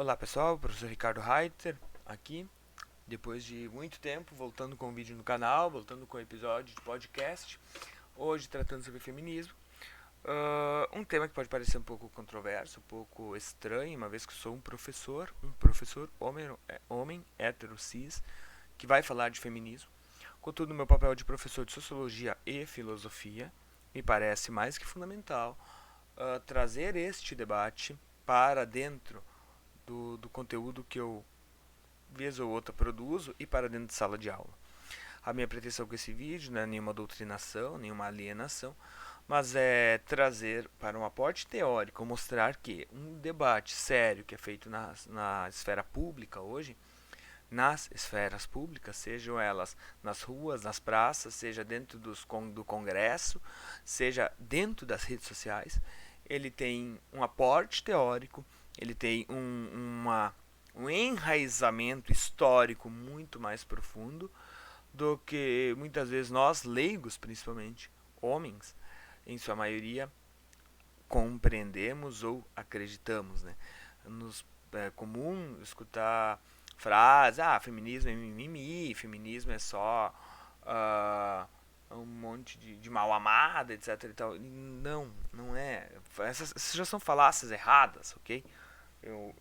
Olá pessoal, professor Ricardo Reiter aqui, depois de muito tempo, voltando com um vídeo no canal, voltando com um episódio de podcast, hoje tratando sobre feminismo. Um tema que pode parecer um pouco controverso, um pouco estranho, uma vez que sou um professor homem hétero, cis, que vai falar de feminismo. Contudo, no meu papel de professor de sociologia e filosofia, me parece mais que fundamental trazer este debate para dentro do conteúdo que eu, vez ou outra, produzo e para dentro de sala de aula. A minha pretensão com esse vídeo não é nenhuma doutrinação, nenhuma alienação, mas é trazer para um aporte teórico, mostrar que um debate sério que é feito na esfera pública hoje, nas esferas públicas, sejam elas nas ruas, nas praças, seja dentro do Congresso, seja dentro das redes sociais, ele tem um aporte teórico, ele tem um enraizamento histórico muito mais profundo do que muitas vezes nós, leigos principalmente, homens, em sua maioria, compreendemos ou acreditamos, né? É comum escutar frases, feminismo é mimimi, feminismo é só um monte de mal amada, etc e tal. Não, não é. Essas já são falácias erradas, ok? Eu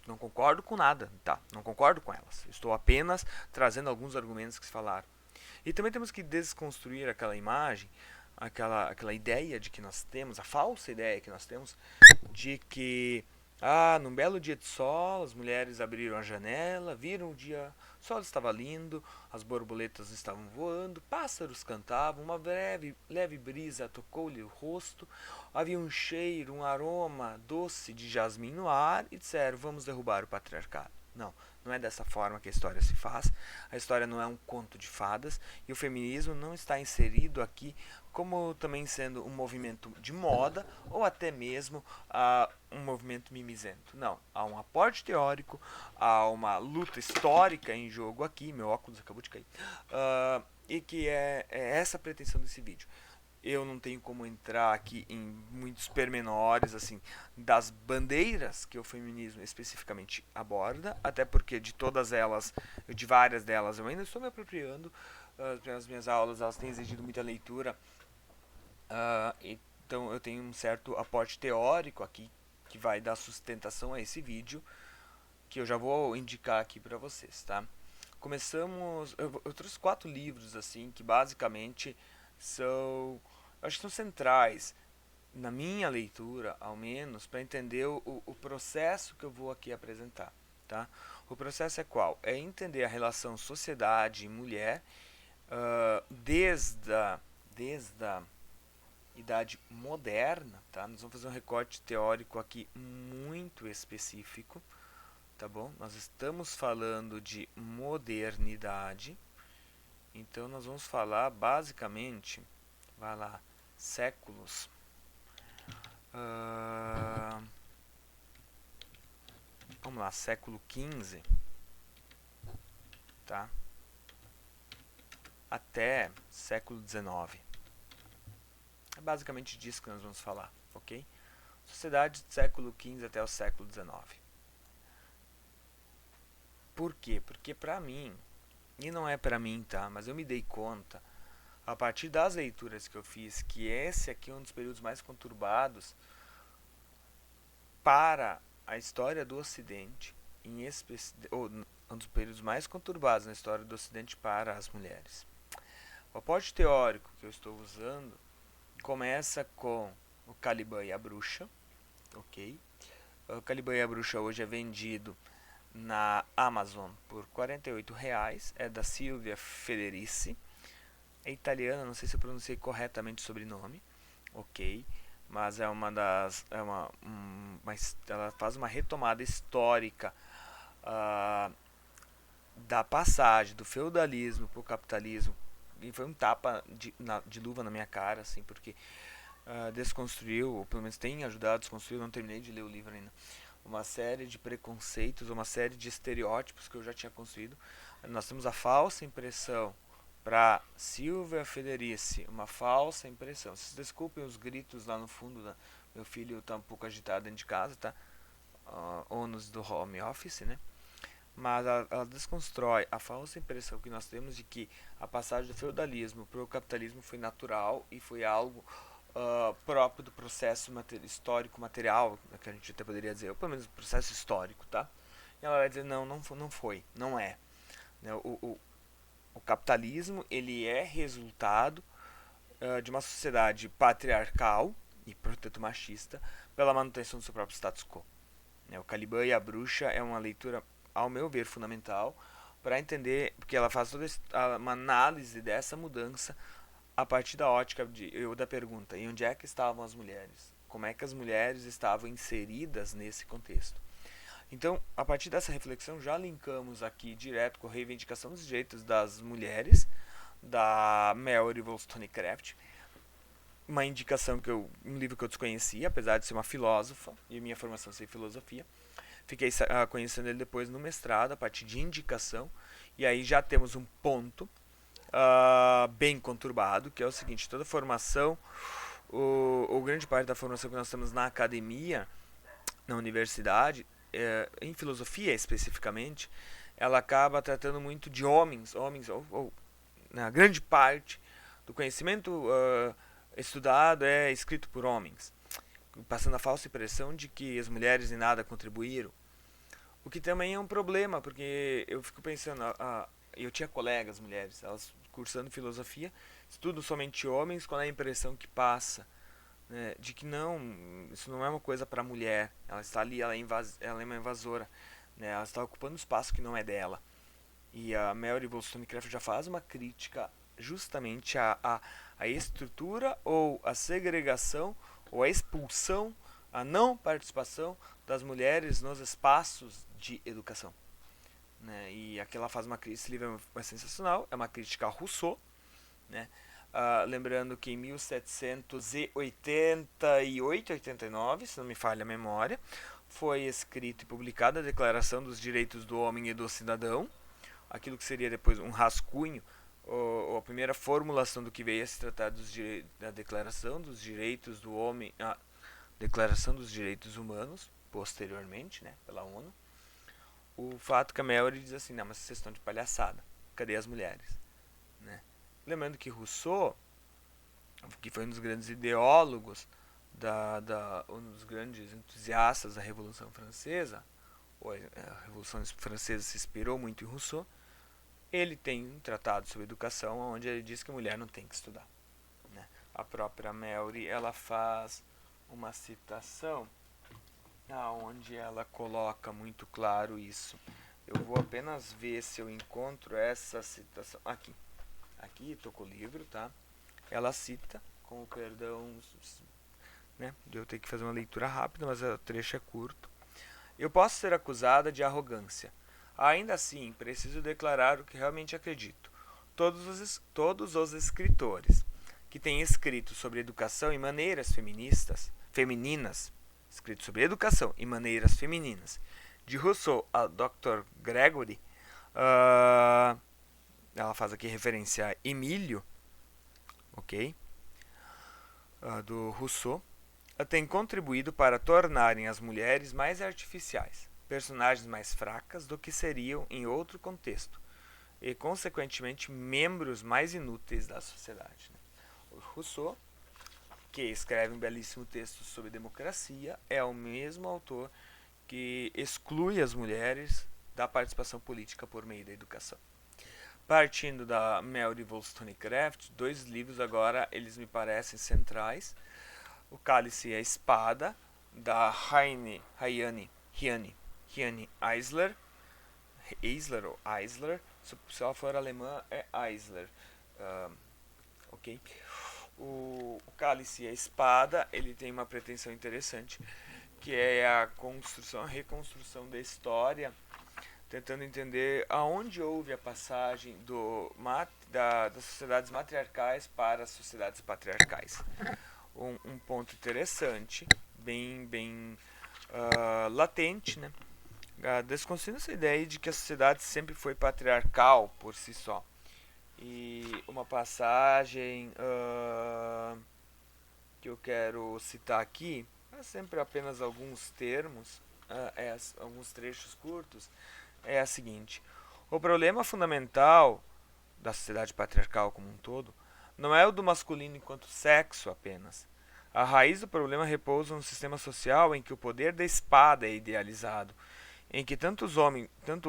não concordo com nada, tá? Não concordo com elas. Estou apenas trazendo alguns argumentos que se falaram. E também temos que desconstruir aquela imagem, aquela ideia de que nós temos, a falsa ideia que nós temos, de que, num belo dia de sol, as mulheres abriram a janela, viram o sol estava lindo, as borboletas estavam voando, pássaros cantavam, uma leve brisa tocou-lhe o rosto, havia um cheiro, um aroma doce de jasmim no ar e disseram, vamos derrubar o patriarcado. Não, não é dessa forma que a história se faz. A história não é um conto de fadas e o feminismo não está inserido aqui como também sendo um movimento de moda ou até mesmo um movimento mimizento. Não, há um aporte teórico, há uma luta histórica em jogo aqui, meu óculos acabou de cair, e que é essa a pretensão desse vídeo. Eu não tenho como entrar aqui em muitos pormenores assim das bandeiras que o feminismo especificamente aborda, até porque de todas elas, de várias delas, eu ainda estou me apropriando. As minhas aulas elas têm exigido muita leitura, então eu tenho um certo aporte teórico aqui que vai dar sustentação a esse vídeo, que eu já vou indicar aqui para vocês, tá? Começamos, eu trouxe 4 livros assim que basicamente são, acho que são centrais na minha leitura, ao menos, para entender o processo que eu vou aqui apresentar, tá? O processo é qual? É entender a relação sociedade e mulher, desde a idade moderna, tá? Nós vamos fazer um recorte teórico aqui muito específico, tá bom? Nós estamos falando de modernidade, então nós vamos falar basicamente, vai lá, séculos. Vamos lá, século XV, tá? Até século XIX. É basicamente disso que nós vamos falar, ok? Sociedade do século XV até o século XIX. Por quê? Porque pra mim, e não é pra mim, tá? Mas eu me dei conta, a partir das leituras que eu fiz, que esse aqui é um dos períodos mais conturbados para a história do Ocidente, ou um dos períodos mais conturbados na história do Ocidente para as mulheres. O aporte teórico que eu estou usando começa com o Caliban e a Bruxa, ok? O Caliban e a Bruxa hoje é vendido na Amazon por R$ 48, é da Silvia Federici, é italiana, não sei se eu pronunciei corretamente o sobrenome, ok? Mas é uma das, ela faz uma retomada histórica da passagem do feudalismo para o capitalismo, e foi um tapa de luva na minha cara, assim, porque desconstruiu, ou pelo menos tem ajudado a desconstruir, eu não terminei de ler o livro ainda, uma série de preconceitos, uma série de estereótipos que eu já tinha construído. Nós temos a falsa impressão para Silvia Federici, uma falsa impressão. Vocês desculpem os gritos lá no fundo, meu filho está um pouco agitado dentro de casa, tá? ônus do home office, né? Mas ela desconstrói a falsa impressão que nós temos de que a passagem do feudalismo para o capitalismo foi natural e foi algo próprio do processo histórico material, que a gente até poderia dizer, ou pelo menos processo histórico, tá? E ela vai dizer, não foi, não é. Né? O capitalismo, ele é resultado de uma sociedade patriarcal e, portanto, machista, pela manutenção do seu próprio status quo. Né? O Caliban e a Bruxa é uma leitura, ao meu ver, fundamental para entender, porque ela faz toda uma análise dessa mudança a partir da ótica da pergunta, e onde é que estavam as mulheres? Como é que as mulheres estavam inseridas nesse contexto? Então, a partir dessa reflexão, já linkamos aqui direto com a reivindicação dos direitos das mulheres, da Mary Wollstonecraft, uma indicação um livro que eu desconhecia, apesar de ser uma filósofa, e minha formação ser filosofia. Fiquei conhecendo ele depois no mestrado, a partir de indicação, e aí já temos um ponto bem conturbado, que é o seguinte: toda formação, ou grande parte da formação que nós temos na academia, na universidade, em filosofia especificamente, ela acaba tratando muito de homens ou na grande parte do conhecimento estudado é escrito por homens, passando a falsa impressão de que as mulheres em nada contribuíram, o que também é um problema, porque eu fico pensando, eu tinha colegas mulheres, elas cursando filosofia, estudam somente homens, com a impressão que passa, né, de que não, isso não é uma coisa para mulher, ela está ali, ela é uma invasora, né, ela está ocupando espaço que não é dela. E a Mary Wollstonecraft já faz uma crítica justamente à estrutura ou à segregação ou à expulsão, à não participação das mulheres nos espaços de educação. Né? E aqui ela faz esse livro é sensacional, é uma crítica a Rousseau, né? Lembrando que em 1788, 89, se não me falha a memória, foi escrita e publicada a Declaração dos Direitos do Homem e do Cidadão, aquilo que seria depois um rascunho, ou a primeira formulação do que veio a se tratar da Declaração dos Direitos do Homem, a Declaração dos Direitos Humanos, posteriormente, né, pela ONU. O fato que a Mary diz assim, não, mas vocês estão de palhaçada, cadê as mulheres? Né? Lembrando que Rousseau, que foi um dos grandes ideólogos, um dos grandes entusiastas da Revolução Francesa, a Revolução Francesa se inspirou muito em Rousseau, ele tem um tratado sobre educação onde ele diz que a mulher não tem que estudar. Né? A própria Mary, ela faz uma citação onde ela coloca muito claro isso. Eu vou apenas ver se eu encontro essa citação. Aqui estou com o livro, tá? Ela cita, com o perdão, né? Eu tenho que fazer uma leitura rápida, mas o trecho é curto. Eu posso ser acusada de arrogância. Ainda assim, preciso declarar o que realmente acredito. Todos os escritores que têm escrito sobre educação e maneiras femininas, escrito sobre educação e maneiras femininas, de Rousseau a Dr. Gregory, ela faz aqui referência a Emílio, ok? Do Rousseau, tem contribuído para tornarem as mulheres mais artificiais, personagens mais fracas do que seriam em outro contexto, e consequentemente membros mais inúteis da sociedade. O Rousseau, que escreve um belíssimo texto sobre democracia, é o mesmo autor que exclui as mulheres da participação política por meio da educação. Partindo da Mary Wollstonecraft, dois livros agora eles me parecem centrais. O Cálice e a Espada, da Hiane Eisler, ou Eisler, se ela for alemã é Eisler, ok? O Cálice e a Espada, ele tem uma pretensão interessante, que é a reconstrução da história, tentando entender aonde houve a passagem das sociedades matriarcais para as sociedades patriarcais. Um ponto interessante, bem latente, né? Desconsiderando essa ideia de que a sociedade sempre foi patriarcal por si só. E uma passagem que eu quero citar aqui, é sempre apenas alguns termos, alguns trechos curtos, é a seguinte: o problema fundamental da sociedade patriarcal como um todo não é o do masculino enquanto sexo apenas. A raiz do problema repousa num sistema social em que o poder da espada é idealizado, em que tanto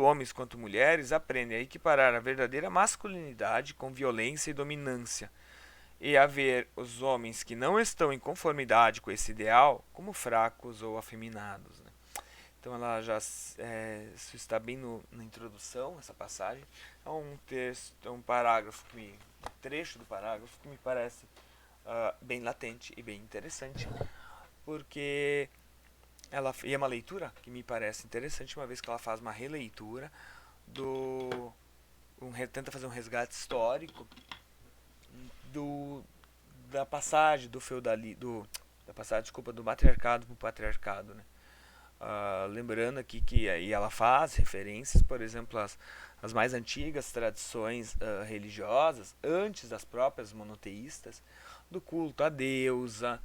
homens quanto mulheres aprendem a equiparar a verdadeira masculinidade com violência e dominância, e a ver os homens que não estão em conformidade com esse ideal como fracos ou afeminados. Né? Então ela já isso está bem na introdução, essa passagem. É um texto, é um parágrafo um trecho do parágrafo que me parece bem latente e bem interessante, porque e é uma leitura que me parece interessante, uma vez que ela faz uma releitura tenta fazer um resgate histórico do da passagem do da passagem, desculpa, do matriarcado para o patriarcado, né? Lembrando aqui que aí ela faz referências, por exemplo, as mais antigas tradições religiosas, antes das próprias monoteístas, do culto à deusa,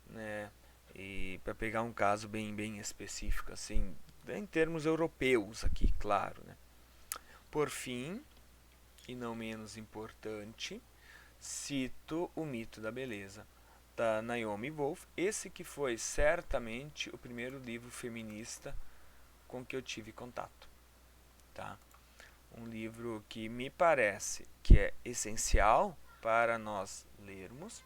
né? E para pegar um caso bem específico, assim, em termos europeus aqui, claro, né? Por fim, e não menos importante, cito o Mito da Beleza, da Naomi Wolf, esse que foi certamente o primeiro livro feminista com que eu tive contato, tá? Um livro que me parece que é essencial para nós lermos,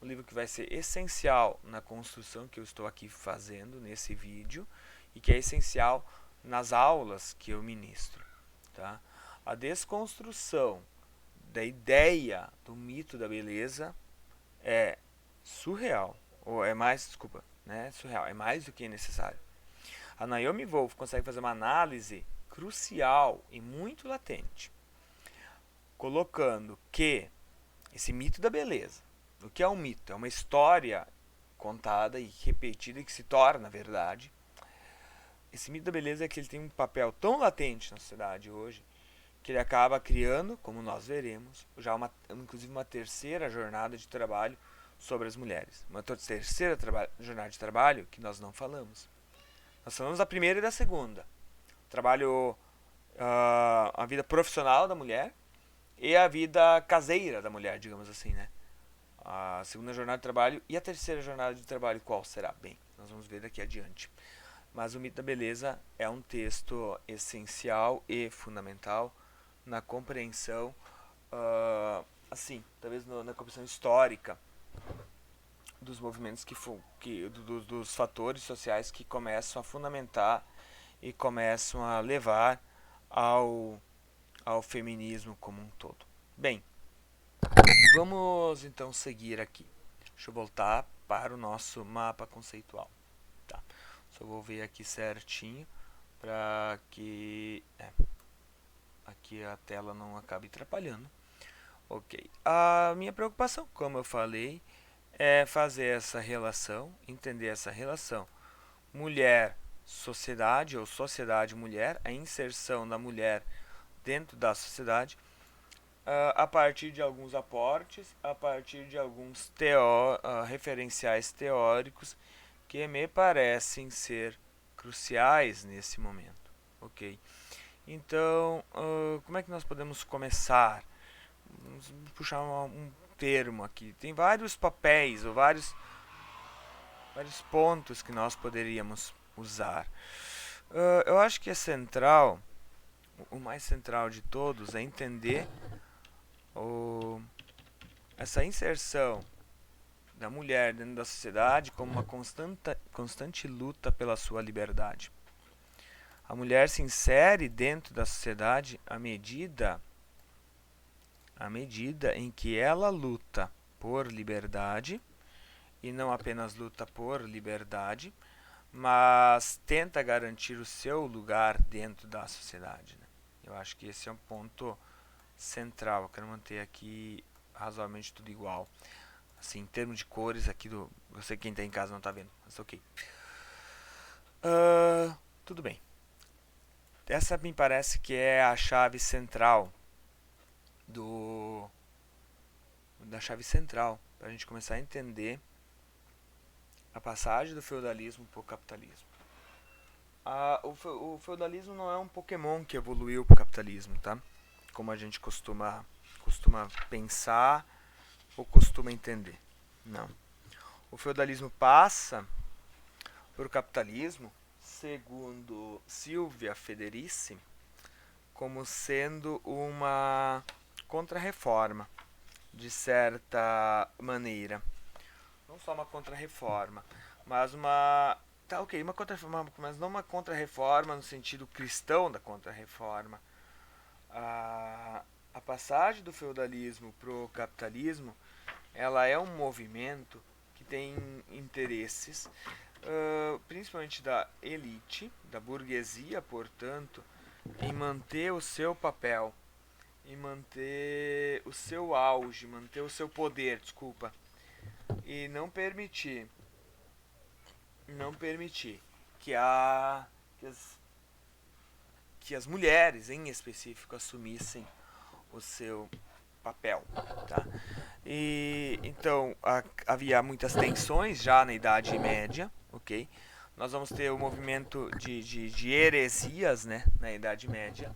um livro que vai ser essencial na construção que eu estou aqui fazendo nesse vídeo e que é essencial nas aulas que eu ministro, tá? A desconstrução da ideia do mito da beleza é surreal, ou é mais, desculpa, né? Surreal, é mais do que necessário. A Naomi Wolf consegue fazer uma análise crucial e muito latente, colocando que esse mito da beleza, o que é um mito? É uma história contada e repetida e que se torna verdade. Esse mito da beleza é que ele tem um papel tão latente na sociedade hoje que ele acaba criando, como nós veremos, já inclusive uma terceira jornada de trabalho sobre as mulheres. Uma terceira jornada de trabalho que nós não falamos. Nós falamos da primeira e da segunda. Trabalho, a vida profissional da mulher e a vida caseira da mulher, digamos assim, né? A segunda jornada de trabalho e a terceira jornada de trabalho, qual será? Bem, nós vamos ver daqui adiante. Mas o Mito da Beleza é um texto essencial e fundamental na compreensão, assim, talvez na compreensão histórica dos movimentos dos fatores sociais que começam a fundamentar e começam a levar ao feminismo como um todo. Bem, vamos então seguir aqui. Deixa eu voltar para o nosso mapa conceitual. Tá. Só vou ver aqui certinho para que aqui a tela não acabe atrapalhando. Ok. A minha preocupação, como eu falei, é fazer essa relação, entender essa relação mulher-sociedade ou sociedade-mulher, a inserção da mulher dentro da sociedade, a partir de alguns aportes, a partir de alguns referenciais teóricos que me parecem ser cruciais nesse momento. Ok? Então, como é que nós podemos começar? Vamos puxar um termo aqui. Tem vários papéis ou vários pontos que nós poderíamos usar. Eu acho que é central, o mais central de todos, é entender essa inserção da mulher dentro da sociedade como uma constante luta pela sua liberdade. A mulher se insere dentro da sociedade à medida em que ela luta por liberdade, e não apenas luta por liberdade, mas tenta garantir o seu lugar dentro da sociedade. Né? Eu acho que esse é um ponto central. Eu quero manter aqui razoavelmente tudo igual. Assim, em termos de cores, aqui eu sei que quem está em casa não está vendo, mas ok. Tudo bem. Essa me parece que é a chave central para a gente começar a entender a passagem do feudalismo para o capitalismo. O feudalismo não é um Pokémon que evoluiu para o capitalismo, tá? Como a gente costuma pensar ou costuma entender. Não. O feudalismo passa por capitalismo, segundo Silvia Federici, como sendo uma contra-reforma, de certa maneira. Não só uma contra-reforma, mas uma... Tá, ok, uma contra-reforma, mas não uma contra-reforma no sentido cristão da contra-reforma. A passagem do feudalismo pro capitalismo, ela é um movimento que tem interesses, principalmente da elite, da burguesia, portanto, em manter o seu papel, em manter o seu auge, manter o seu poder, desculpa, e não permitir que que as, que as mulheres, em específico, assumissem o seu papel, tá? E então havia muitas tensões já na Idade Média, ok? Nós vamos ter o movimento de heresias, né, na Idade Média.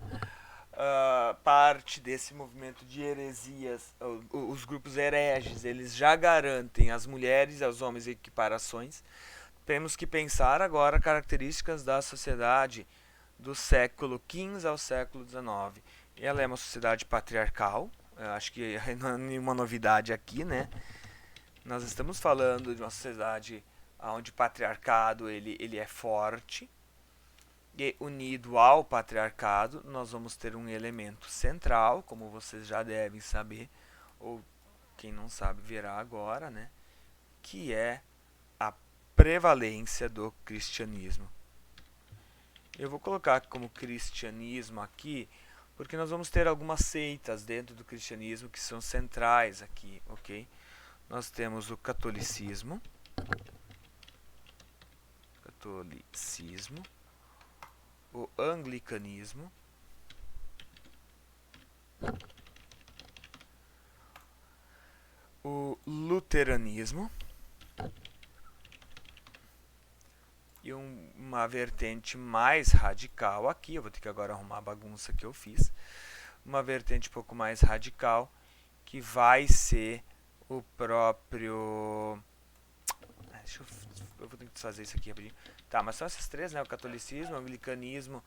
Parte desse movimento de heresias, os grupos hereges, eles já garantem às mulheres e aos homens equiparações. Temos que pensar agora características da sociedade do século XV ao século XIX. Ela é uma sociedade patriarcal, eu acho que não é nenhuma novidade aqui, né? Nós estamos falando de uma sociedade onde o patriarcado ele é forte, e unido ao patriarcado nós vamos ter um elemento central, como vocês já devem saber, ou quem não sabe verá agora, né? Que é a prevalência do cristianismo. Eu vou colocar como cristianismo aqui, porque nós vamos ter algumas seitas dentro do cristianismo que são centrais aqui, ok? Nós temos o catolicismo, o anglicanismo, o luteranismo e uma vertente mais radical aqui, eu vou ter que agora arrumar a bagunça que eu fiz, uma vertente um pouco mais radical que vai ser o próprio... eu vou ter que desfazer isso aqui rapidinho. Tá, mas são essas três, né? O catolicismo, o anglicanismo,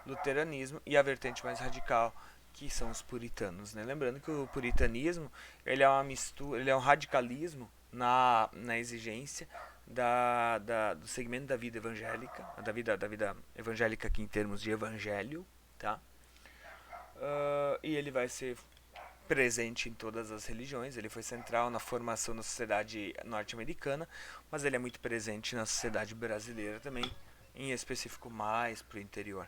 o luteranismo e a vertente mais radical, que são os puritanos, né? Lembrando que o puritanismo, ele é uma mistura, ele é um radicalismo na exigência do segmento da vida evangélica, da vida evangélica aqui em termos de evangelho, tá? E ele vai ser presente em todas as religiões, ele foi central na formação da sociedade norte-americana, mas ele é muito presente na sociedade brasileira também, em específico mais para o interior.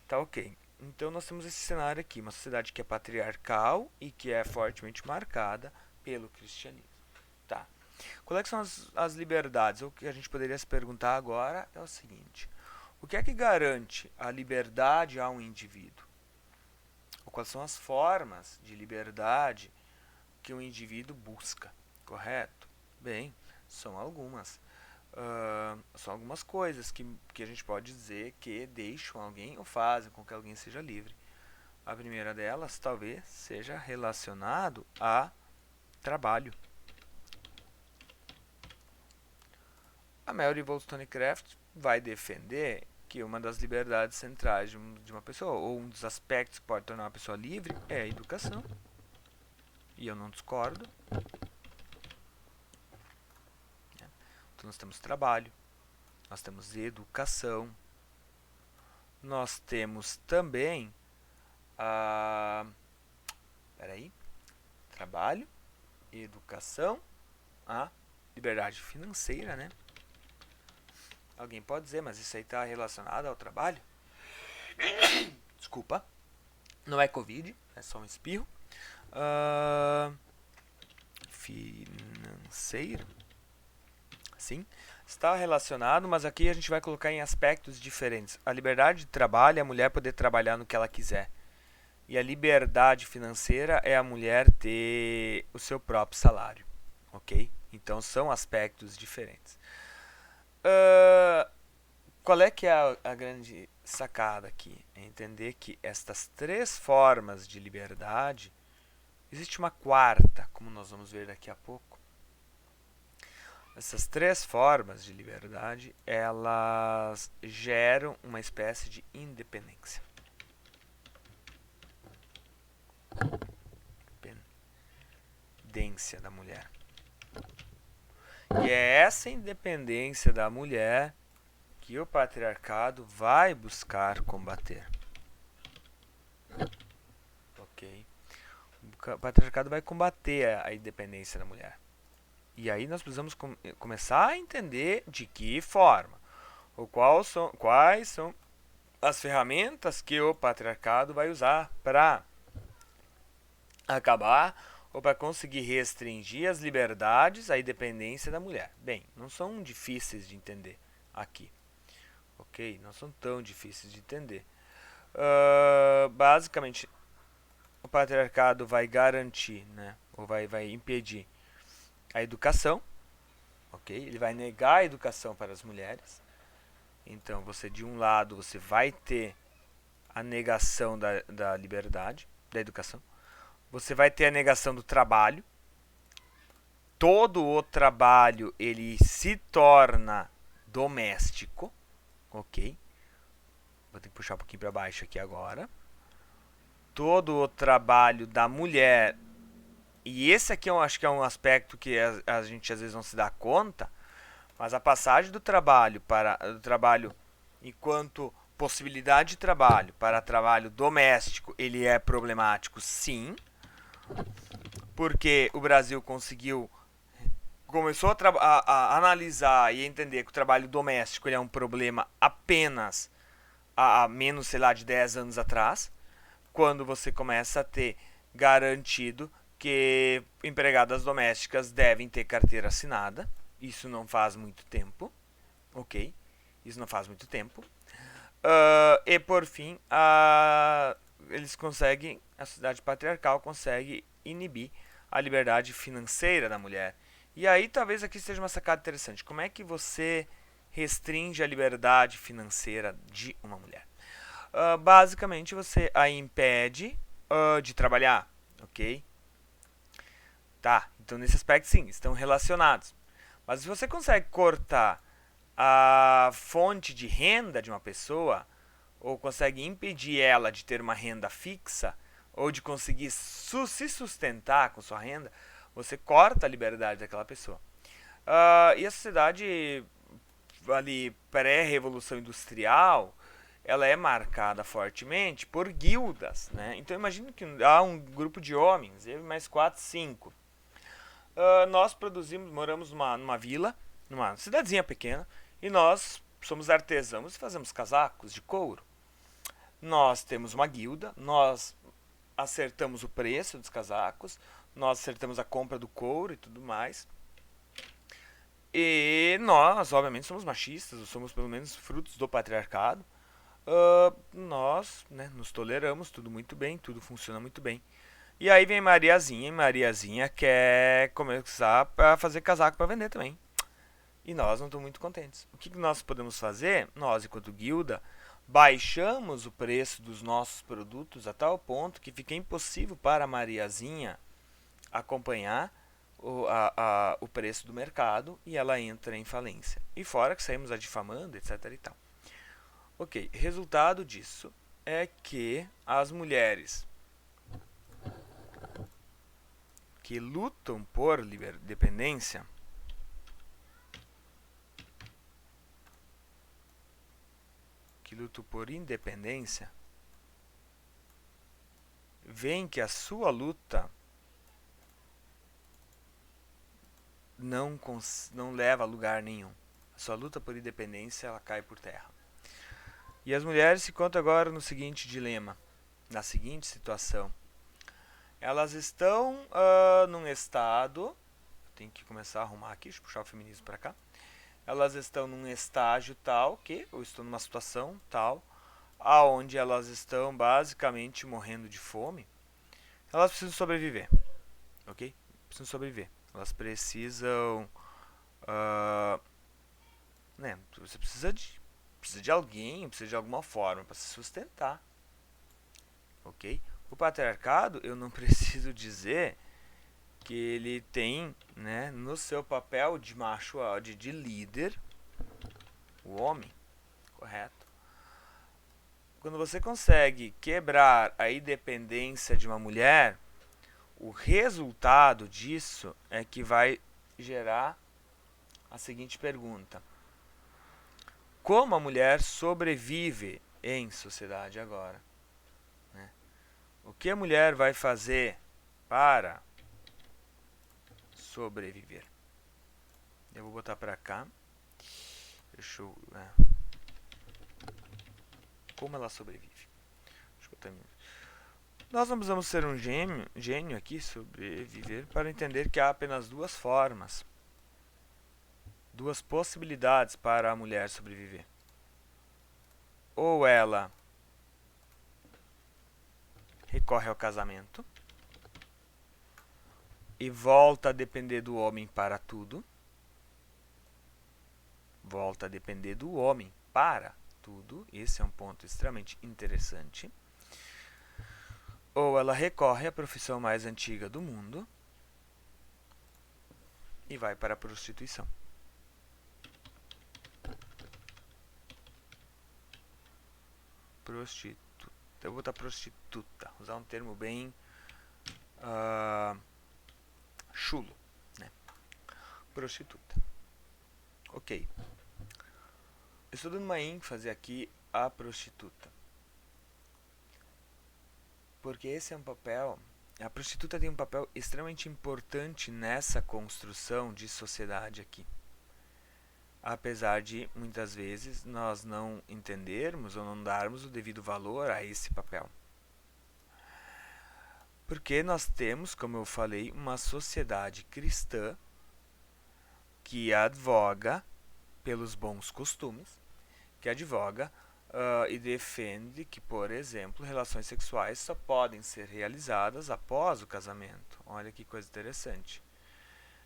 Tá, ok. Então nós temos esse cenário aqui, uma sociedade que é patriarcal e que é fortemente marcada pelo cristianismo. Tá. Quais são as liberdades? O que a gente poderia se perguntar agora é o seguinte: o que é que garante a liberdade a um indivíduo? Ou quais são as formas de liberdade que um indivíduo busca, correto? Bem, são algumas. São algumas coisas que a gente pode dizer que deixam alguém ou fazem com que alguém seja livre. A primeira delas talvez seja relacionado a trabalho. A Mary Wollstonecraft vai defender que uma das liberdades centrais de uma pessoa, ou um dos aspectos que pode tornar uma pessoa livre, é a educação. E eu não discordo. Então nós temos trabalho, nós temos educação, nós temos também trabalho, educação, a liberdade financeira, né? Alguém pode dizer, mas isso aí está relacionado ao trabalho? Desculpa. Não é Covid, é só um espirro. Financeiro. Sim, está relacionado, mas aqui a gente vai colocar em aspectos diferentes. A liberdade de trabalho é a mulher poder trabalhar no que ela quiser. E a liberdade financeira é a mulher ter o seu próprio salário. Ok? Então são aspectos diferentes. qual é que é a grande sacada aqui? É entender que estas três formas de liberdade, existe uma quarta, como nós vamos ver daqui a pouco. Essas três formas de liberdade, elas geram uma espécie de independência. Independência da mulher. E é essa independência da mulher que o patriarcado vai buscar combater. Ok? O patriarcado vai combater a independência da mulher. E aí nós precisamos começar a entender de que forma, ou quais são as ferramentas que o patriarcado vai usar para acabar ou para conseguir restringir as liberdades, a independência da mulher. Bem, não são difíceis de entender aqui. Ok? Não são tão difíceis de entender. Basicamente, o patriarcado vai garantir, né, ou vai impedir a educação, ok? Ele vai negar a educação para as mulheres. Então, você de um lado você vai ter a negação da liberdade, da educação. Você vai ter a negação do trabalho. Todo o trabalho ele se torna doméstico, ok? Vou ter que puxar um pouquinho para baixo aqui agora. Todo o trabalho da mulher, e esse aqui eu acho que é um aspecto que a gente às vezes não se dá conta, mas a passagem do trabalho enquanto possibilidade de trabalho para trabalho doméstico, ele é problemático, sim, porque o Brasil começou a analisar e entender que o trabalho doméstico ele é um problema apenas há menos, sei lá, de 10 anos atrás, quando você começa a ter garantido que empregadas domésticas devem ter carteira assinada. Isso não faz muito tempo, ok? Isso não faz muito tempo. E por fim, eles conseguem, a sociedade patriarcal consegue inibir a liberdade financeira da mulher. E aí talvez aqui seja uma sacada interessante. Como é que você restringe a liberdade financeira de uma mulher? Basicamente você a impede de trabalhar, ok? Tá, então nesse aspecto sim, estão relacionados. Mas se você consegue cortar a fonte de renda de uma pessoa, ou consegue impedir ela de ter uma renda fixa, ou de conseguir se sustentar com sua renda, você corta a liberdade daquela pessoa. E a sociedade ali pré-revolução industrial, ela é marcada fortemente por guildas, né? Então imagine que há um grupo de homens, eu mais 4, 5. Nós moramos numa vila, numa cidadezinha pequena, e nós somos artesãos e fazemos casacos de couro. Nós temos uma guilda, nós acertamos o preço dos casacos, nós acertamos a compra do couro e tudo mais. E nós, obviamente, somos machistas, ou somos pelo menos frutos do patriarcado. Nós, né, nos toleramos, tudo muito bem, tudo funciona muito bem. E aí vem Mariazinha, e Mariazinha quer começar a fazer casaco para vender também. E nós não estamos muito contentes. O que nós podemos fazer? Nós, enquanto guilda, baixamos o preço dos nossos produtos a tal ponto que fica impossível para a Mariazinha acompanhar o preço do mercado e ela entra em falência. E fora que saímos a difamando, etc. e tal. Ok, resultado disso é que as mulheres que lutam por independência veem que a sua luta não leva a lugar nenhum. A sua luta por independência ela cai por terra. E as mulheres se encontram agora no seguinte dilema, na seguinte situação. Elas estão num estado, tenho que começar a arrumar aqui, deixa eu puxar o feminismo para cá. Elas estão num estágio tal que, ou estão numa situação tal, aonde elas estão basicamente morrendo de fome. Elas precisam sobreviver, ok? Precisam sobreviver. Elas precisam, né? Você precisa precisa de alguém, precisa de alguma forma para se sustentar. Ok? O patriarcado, eu não preciso dizer que ele tem, né, no seu papel de macho, de líder, o homem, correto? Quando você consegue quebrar a independência de uma mulher, o resultado disso é que vai gerar a seguinte pergunta: como a mulher sobrevive em sociedade agora? Né? O que a mulher vai fazer para sobreviver? Eu vou botar para cá. Deixa eu, como ela sobrevive? Deixa eu botar Nós não precisamos ser um gênio aqui, sobreviver, para entender que há apenas duas formas, duas possibilidades para a mulher sobreviver. Ou ela recorre ao casamento e volta a depender do homem para tudo. Volta a depender do homem para tudo. Esse é um ponto extremamente interessante. Ou ela recorre à profissão mais antiga do mundo e vai para a prostituição. Eu vou botar prostituta, usar um termo bem chulo, né? Prostituta. Ok. Estou dando uma ênfase aqui à prostituta, porque esse é um papel. A prostituta tem um papel extremamente importante nessa construção de sociedade aqui. Apesar de, muitas vezes, nós não entendermos ou não darmos o devido valor a esse papel. Porque nós temos, como eu falei, uma sociedade cristã que advoga pelos bons costumes, que advoga e defende que, por exemplo, relações sexuais só podem ser realizadas após o casamento. Olha que coisa interessante.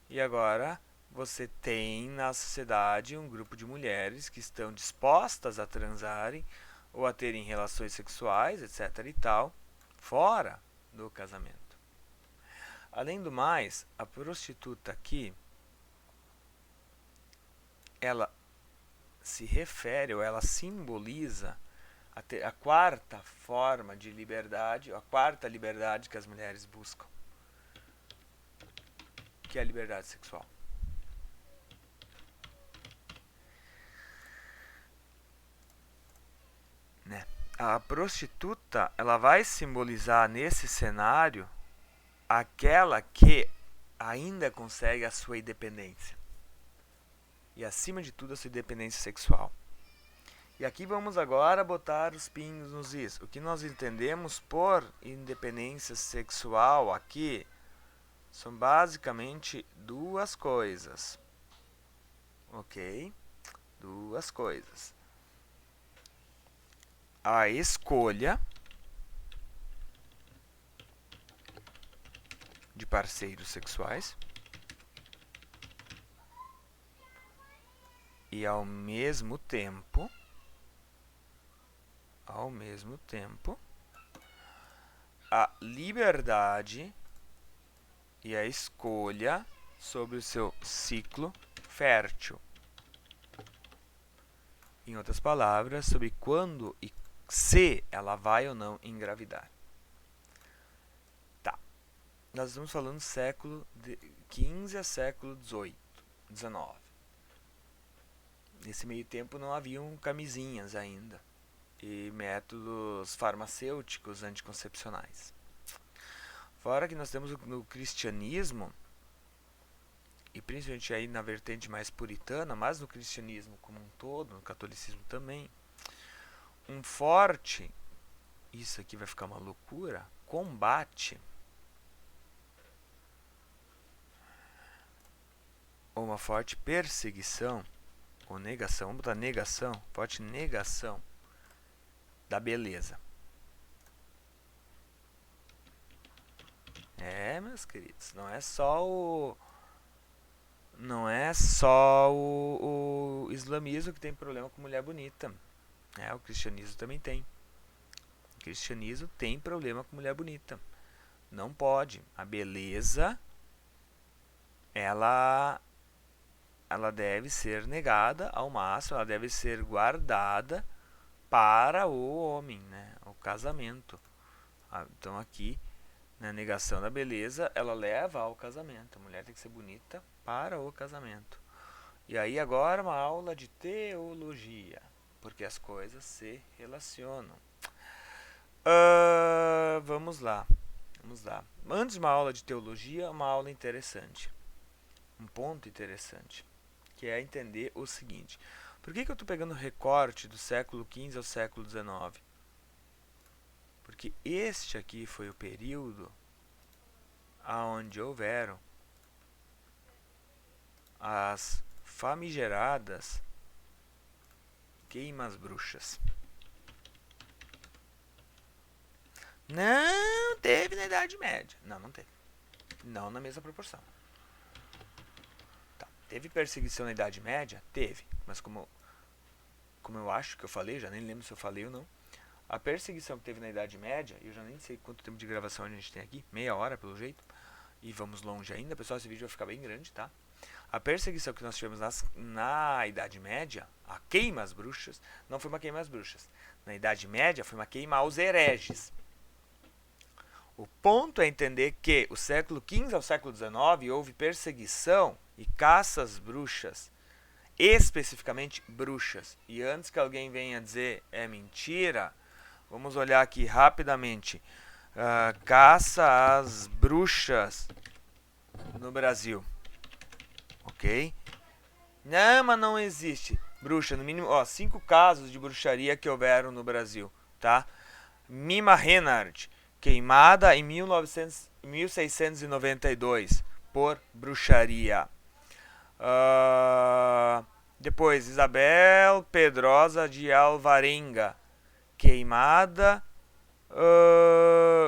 E agora você tem na sociedade um grupo de mulheres que estão dispostas a transarem ou a terem relações sexuais, etc. e tal, fora do casamento. Além do mais, a prostituta aqui, ela se refere ou ela simboliza a quarta forma de liberdade, a quarta liberdade que as mulheres buscam, que é a liberdade sexual. Né? A prostituta, ela vai simbolizar nesse cenário aquela que ainda consegue a sua independência. E acima de tudo a sua independência sexual. E aqui vamos agora botar os pingos nos is. O que nós entendemos por independência sexual aqui são basicamente duas coisas. Ok? Duas coisas. A escolha de parceiros sexuais e ao mesmo tempo a liberdade e a escolha sobre o seu ciclo fértil. Em outras palavras, sobre quando e se ela vai ou não engravidar. Tá. Nós estamos falando século XV a século XVIII, XIX. Nesse meio tempo não haviam camisinhas ainda e métodos farmacêuticos anticoncepcionais. Fora que nós temos no cristianismo, e principalmente aí na vertente mais puritana, mas no cristianismo como um todo, no catolicismo também, um forte, isso aqui vai ficar uma loucura, combate ou uma forte perseguição ou negação, vamos botar negação, forte negação da beleza. Meus queridos, não é só o islamismo que tem problema com mulher bonita. O cristianismo também tem. O cristianismo tem problema com mulher bonita. Não pode. A beleza, ela deve ser negada ao máximo, ela deve ser guardada para o homem, né? O casamento. Então aqui, na negação da beleza, ela leva ao casamento. A mulher tem que ser bonita para o casamento. E aí agora uma aula de teologia, porque as coisas se relacionam. Vamos lá. Antes de uma aula de teologia, uma aula interessante. Um ponto interessante, que é entender o seguinte. Por que eu estou pegando recorte do século XV ao século XIX? Porque este aqui foi o período onde houveram as famigeradas queimas bruxas. Não teve na Idade Média. Não teve. Não na mesma proporção. Tá. Teve perseguição na Idade Média? Teve. Mas como eu acho que eu falei, já nem lembro se eu falei ou não. A perseguição que teve na Idade Média, eu já nem sei quanto tempo de gravação a gente tem aqui, meia hora pelo jeito, e vamos longe ainda, pessoal, esse vídeo vai ficar bem grande, tá? A perseguição que nós tivemos na Idade Média, a queima às bruxas, não foi uma queima às bruxas. Na Idade Média foi uma queima aos hereges. O ponto é entender que o século XV ao século XIX houve perseguição e caça às bruxas, especificamente bruxas. E antes que alguém venha dizer é mentira, vamos olhar aqui rapidamente. Caça às bruxas no Brasil. Ok? Não, mas não existe bruxa. No mínimo, 5 casos de bruxaria que houveram no Brasil, tá? Mima Reinhardt, queimada em 1692 por bruxaria. Depois, Isabel Pedrosa de Alvarenga, queimada,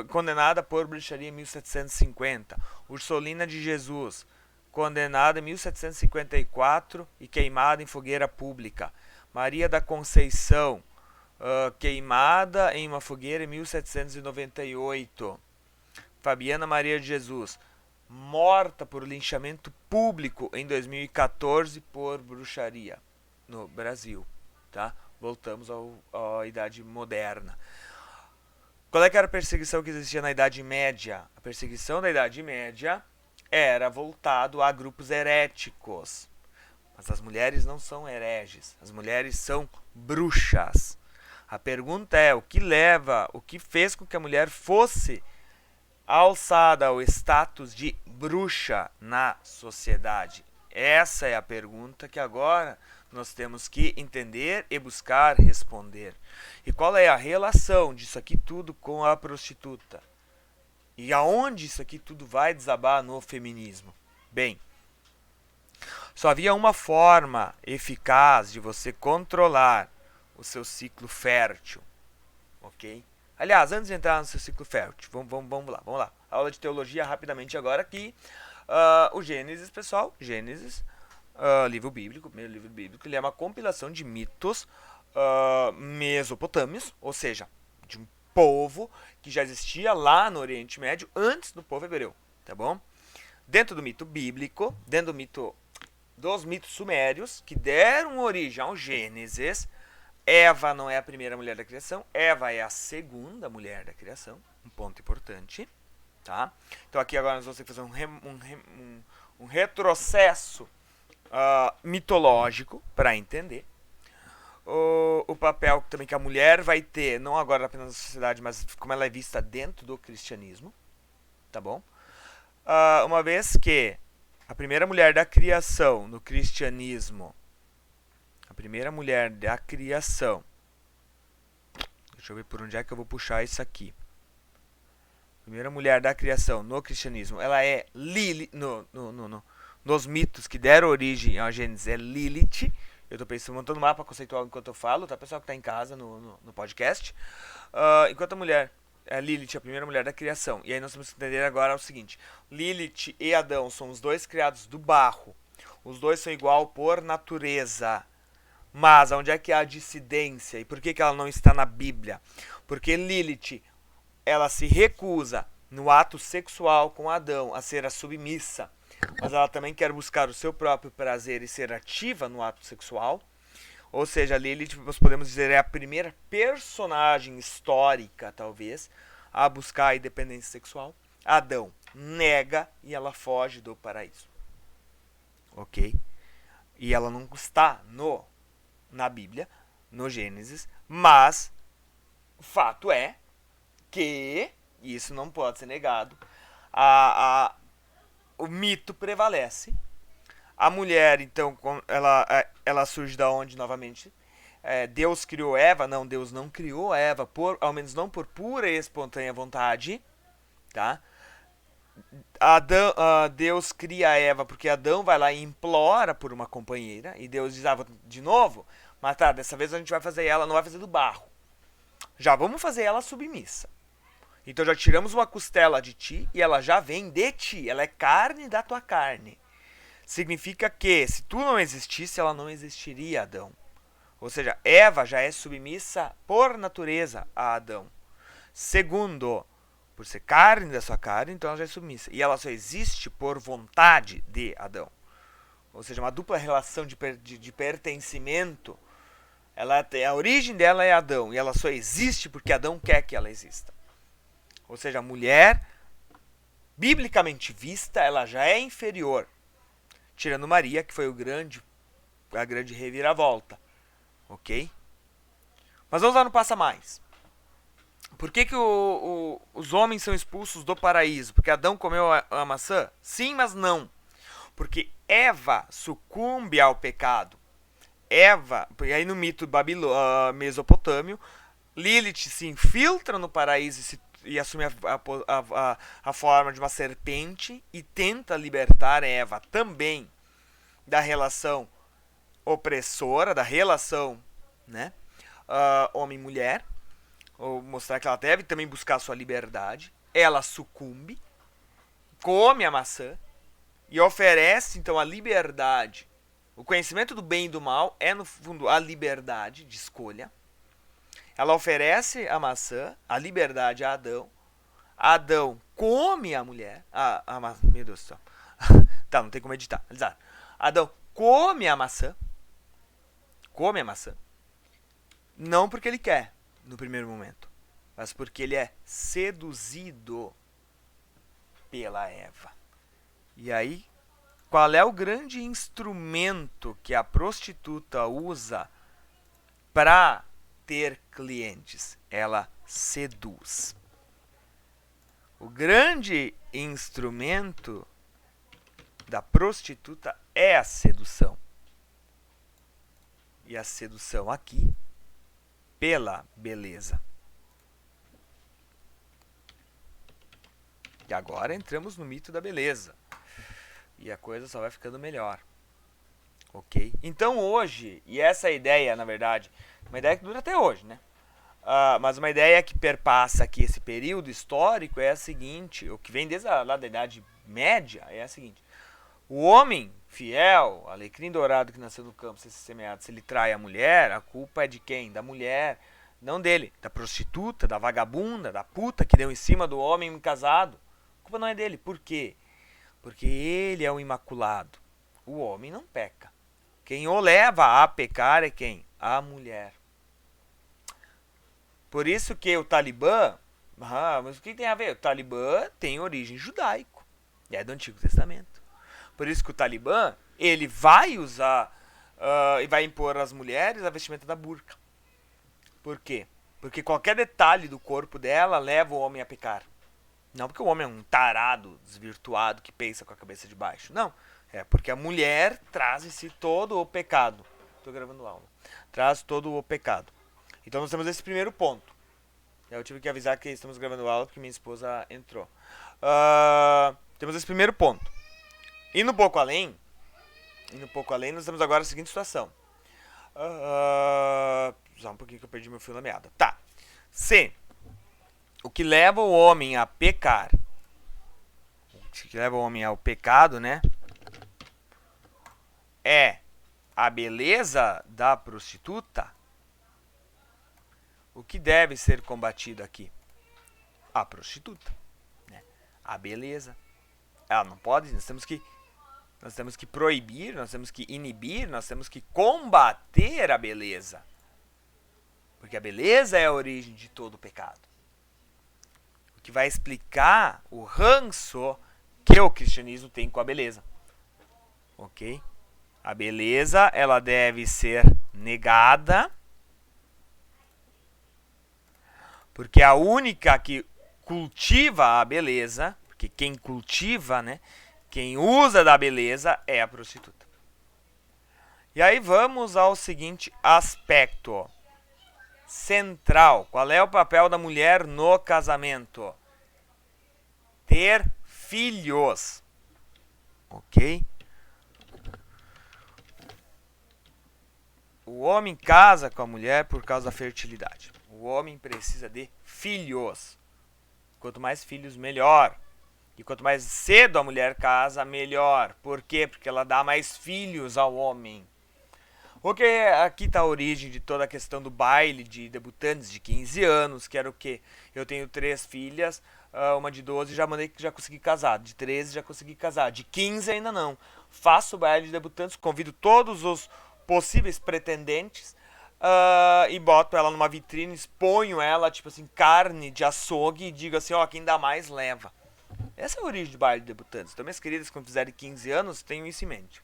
condenada por bruxaria em 1750. Ursolina de Jesus, condenada em 1754 e queimada em fogueira pública. Maria da Conceição, queimada em uma fogueira em 1798. Fabiana Maria de Jesus, morta por linchamento público em 2014 por bruxaria no Brasil, tá? Voltamos à Idade Moderna. Qual é que era a perseguição que existia na Idade Média? A perseguição da Idade Média era voltado a grupos heréticos. Mas as mulheres não são hereges, as mulheres são bruxas. A pergunta é, o que fez com que a mulher fosse alçada ao status de bruxa na sociedade? Essa é a pergunta que agora nós temos que entender e buscar responder. E qual é a relação disso aqui tudo com a prostituta? E aonde isso aqui tudo vai desabar no feminismo? Bem, só havia uma forma eficaz de você controlar o seu ciclo fértil, ok? Aliás, antes de entrar no seu ciclo fértil, vamos lá. Aula de teologia rapidamente agora aqui. O Gênesis, pessoal, livro bíblico, primeiro livro bíblico, ele é uma compilação de mitos mesopotâmios, ou seja, de um povo que já existia lá no Oriente Médio antes do povo hebreu, tá bom? Dentro do mito bíblico, dentro dos mitos sumérios, que deram origem ao Gênesis, Eva não é a primeira mulher da criação, Eva é a segunda mulher da criação, um ponto importante, tá? Então aqui agora nós vamos ter que fazer um retrocesso mitológico para entender o papel também que a mulher vai ter, não agora apenas na sociedade, mas como ela é vista dentro do cristianismo, tá bom? Uma vez que a primeira mulher da criação no cristianismo, deixa eu ver por onde é que eu vou puxar isso aqui. Primeira mulher da criação no cristianismo, ela é Lilith, nos mitos que deram origem ao Gênesis, é Lilith. Eu estou pensando, montando um mapa conceitual enquanto eu falo, tá? Pessoal que está em casa no podcast. Enquanto a mulher, Lilith, a primeira mulher da criação. E aí nós temos que entender agora o seguinte: Lilith e Adão são os dois criados do barro. Os dois são igual por natureza. Mas onde é que há a dissidência? E por que ela não está na Bíblia? Porque Lilith, ela se recusa no ato sexual com Adão a ser a submissa, mas ela também quer buscar o seu próprio prazer e ser ativa no ato sexual. Ou seja, Lilith, nós podemos dizer, é a primeira personagem histórica, talvez, a buscar a independência sexual. Adão nega e ela foge do paraíso. Ok? E ela não está na Bíblia, no Gênesis, mas o fato é que, e isso não pode ser negado, o mito prevalece. A mulher, então, ela surge da onde novamente? Deus criou Eva? Não, Deus não criou Eva, ao menos não por pura e espontânea vontade. Tá? Deus cria Eva porque Adão vai lá e implora por uma companheira. E Deus diz, de novo, mas tá, dessa vez a gente vai fazer ela, não vai fazer do barro. Já vamos fazer ela submissa. Então já tiramos uma costela de ti e ela já vem de ti. Ela é carne da tua carne. Significa que se tu não existisse, ela não existiria, Adão. Ou seja, Eva já é submissa por natureza a Adão. Segundo, por ser carne da sua carne, então ela já é submissa. E ela só existe por vontade de Adão. Ou seja, uma dupla relação de pertencimento. A origem dela é Adão. E ela só existe porque Adão quer que ela exista. Ou seja, a mulher, biblicamente vista, ela já é inferior. Tirando Maria, que foi a grande reviravolta. Ok? Mas vamos lá no Passa Mais. Por que os homens são expulsos do paraíso? Porque Adão comeu a maçã? Sim, mas não. Porque Eva sucumbe ao pecado. Eva, e aí no mito mesopotâmio, Lilith se infiltra no paraíso e assume a forma de uma serpente e tenta libertar Eva também da relação opressora, da relação, né, homem-mulher, ou mostrar que ela deve também buscar a sua liberdade. Ela sucumbe, come a maçã e oferece então a liberdade. O conhecimento do bem e do mal é, no fundo, a liberdade de escolha. Ela oferece a maçã, a liberdade a Adão. Adão come a mulher. Meu Deus do céu. Tá, não tem como editar. Adão come a maçã. Come a maçã. Não porque ele quer, no primeiro momento, mas porque ele é seduzido pela Eva. E aí, qual é o grande instrumento que a prostituta usa para ter clientes? Ela seduz. O grande instrumento da prostituta é a sedução. E a sedução aqui pela beleza. E agora entramos no mito da beleza. E a coisa só vai ficando melhor. Ok? Então hoje, e essa ideia, na verdade, uma ideia que dura até hoje, né? Mas uma ideia que perpassa aqui esse período histórico é a seguinte, o que vem desde lá da Idade Média é a seguinte: o homem fiel, alecrim dourado que nasceu no campo, se semeado, se ele trai a mulher, a culpa é de quem? Da mulher, não dele, da prostituta, da vagabunda, da puta que deu em cima do homem casado. A culpa não é dele. Por quê? Porque ele é o imaculado. O homem não peca. Quem o leva a pecar é quem? A mulher. Por isso que o Talibã, mas o que tem a ver? O Talibã tem origem judaico, é do Antigo Testamento. Por isso que o Talibã, ele vai usar e vai impor às mulheres a vestimenta da burca. Por quê? Porque qualquer detalhe do corpo dela leva o homem a pecar. Não porque o homem é um tarado, desvirtuado, que pensa com a cabeça de baixo. Não, é porque a mulher traz em si todo o pecado. Estou gravando aula. Traz todo o pecado. Então nós temos esse primeiro ponto. Eu tive que avisar que estamos gravando aula porque minha esposa entrou. Temos esse primeiro ponto. Indo um pouco além, nós temos agora a seguinte situação. Só um pouquinho que eu perdi meu fio na meada. Tá. Se o que leva o homem a pecar, o que leva o homem ao pecado, né, é a beleza da prostituta, o que deve ser combatido aqui? A prostituta, né? A beleza. Ela não pode, nós temos que proibir, nós temos que inibir, nós temos que combater a beleza. Porque a beleza é a origem de todo o pecado. O que vai explicar o ranço que o cristianismo tem com a beleza. Ok? A beleza, ela deve ser negada, porque a única que cultiva a beleza, porque quem cultiva, né, quem usa da beleza é a prostituta. E aí vamos ao seguinte aspecto central. Qual é o papel da mulher no casamento? Ter filhos. Ok? O homem casa com a mulher por causa da fertilidade. O homem precisa de filhos. Quanto mais filhos, melhor. E quanto mais cedo a mulher casa, melhor. Por quê? Porque ela dá mais filhos ao homem. Ok, aqui está a origem de toda a questão do baile de debutantes de 15 anos, que era o quê? Eu tenho 3 filhas, uma de 12 já consegui casar, de 13 já consegui casar, de 15 ainda não. Faço o baile de debutantes, convido todos os possíveis pretendentes e boto ela numa vitrine, exponho ela, tipo assim, carne de açougue e digo assim, ó, quem dá mais leva. Essa é a origem do baile de debutantes. Então, minhas queridas, quando fizerem 15 anos, tenham isso em mente.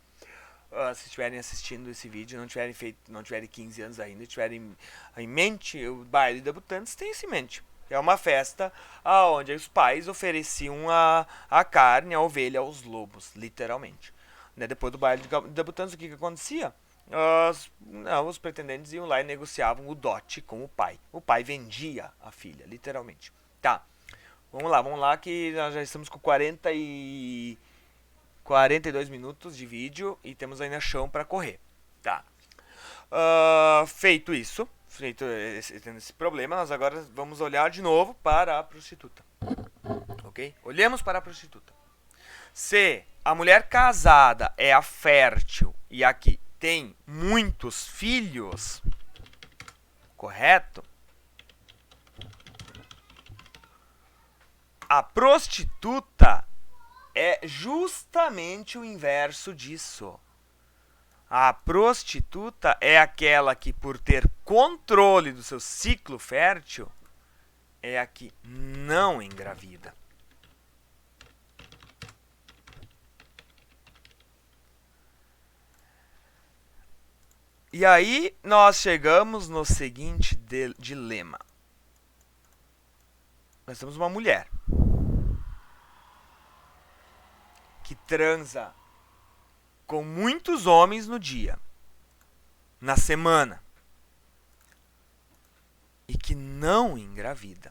Se estiverem assistindo esse vídeo, não tiverem 15 anos ainda, tiverem em mente o baile de debutantes, tenham isso em mente. É uma festa onde os pais ofereciam a carne, a ovelha aos lobos, literalmente. Né? Depois do baile de debutantes, o que acontecia? Os pretendentes iam lá e negociavam o dote com o pai. O pai vendia a filha, literalmente. Tá, vamos lá que nós já estamos com 42 minutos de vídeo e temos ainda chão para correr. Tá. Feito isso, feito esse problema, nós agora vamos olhar de novo para a prostituta. Ok? Olhemos para a prostituta. Se a mulher casada é a fértil e aqui tem muitos filhos, correto? A prostituta é justamente o inverso disso. A prostituta é aquela que, por ter controle do seu ciclo fértil, é a que não engravida. E aí nós chegamos no seguinte dilema. Nós temos uma mulher que transa com muitos homens no dia, na semana, e que não engravida.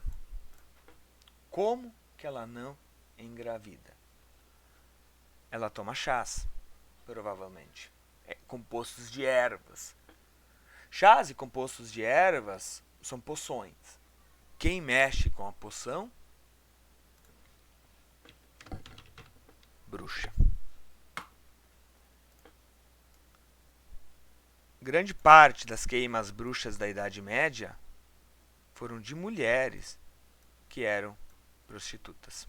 Como que ela não engravida? Ela toma chás, provavelmente. Compostos de ervas. Chás e compostos de ervas são poções. Quem mexe com a poção? Bruxa. Grande parte das queimas bruxas da Idade Média foram de mulheres que eram prostitutas.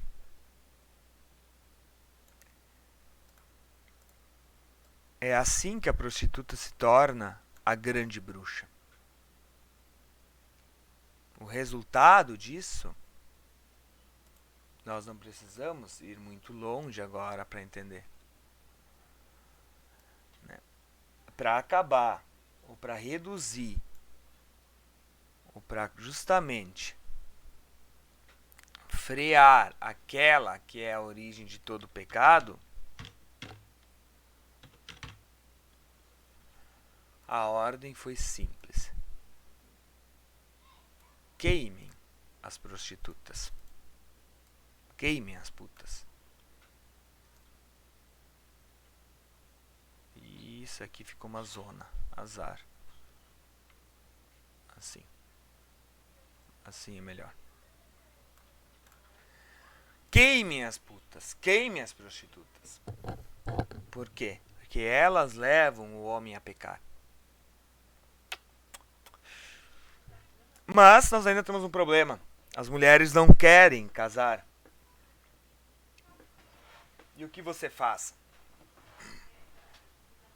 É assim que a prostituta se torna a grande bruxa. O resultado disso, nós não precisamos ir muito longe agora para entender. Né? Para acabar, ou para reduzir, ou para justamente frear aquela que é a origem de todo o pecado, a ordem foi simples. Queimem as prostitutas. Queimem as putas. E isso aqui ficou uma zona. Azar. Assim. Assim é melhor. Queimem as putas. Queimem as prostitutas. Por quê? porque elas levam o homem a pecar. Mas nós ainda temos um problema. As mulheres não querem casar. E o que você faz?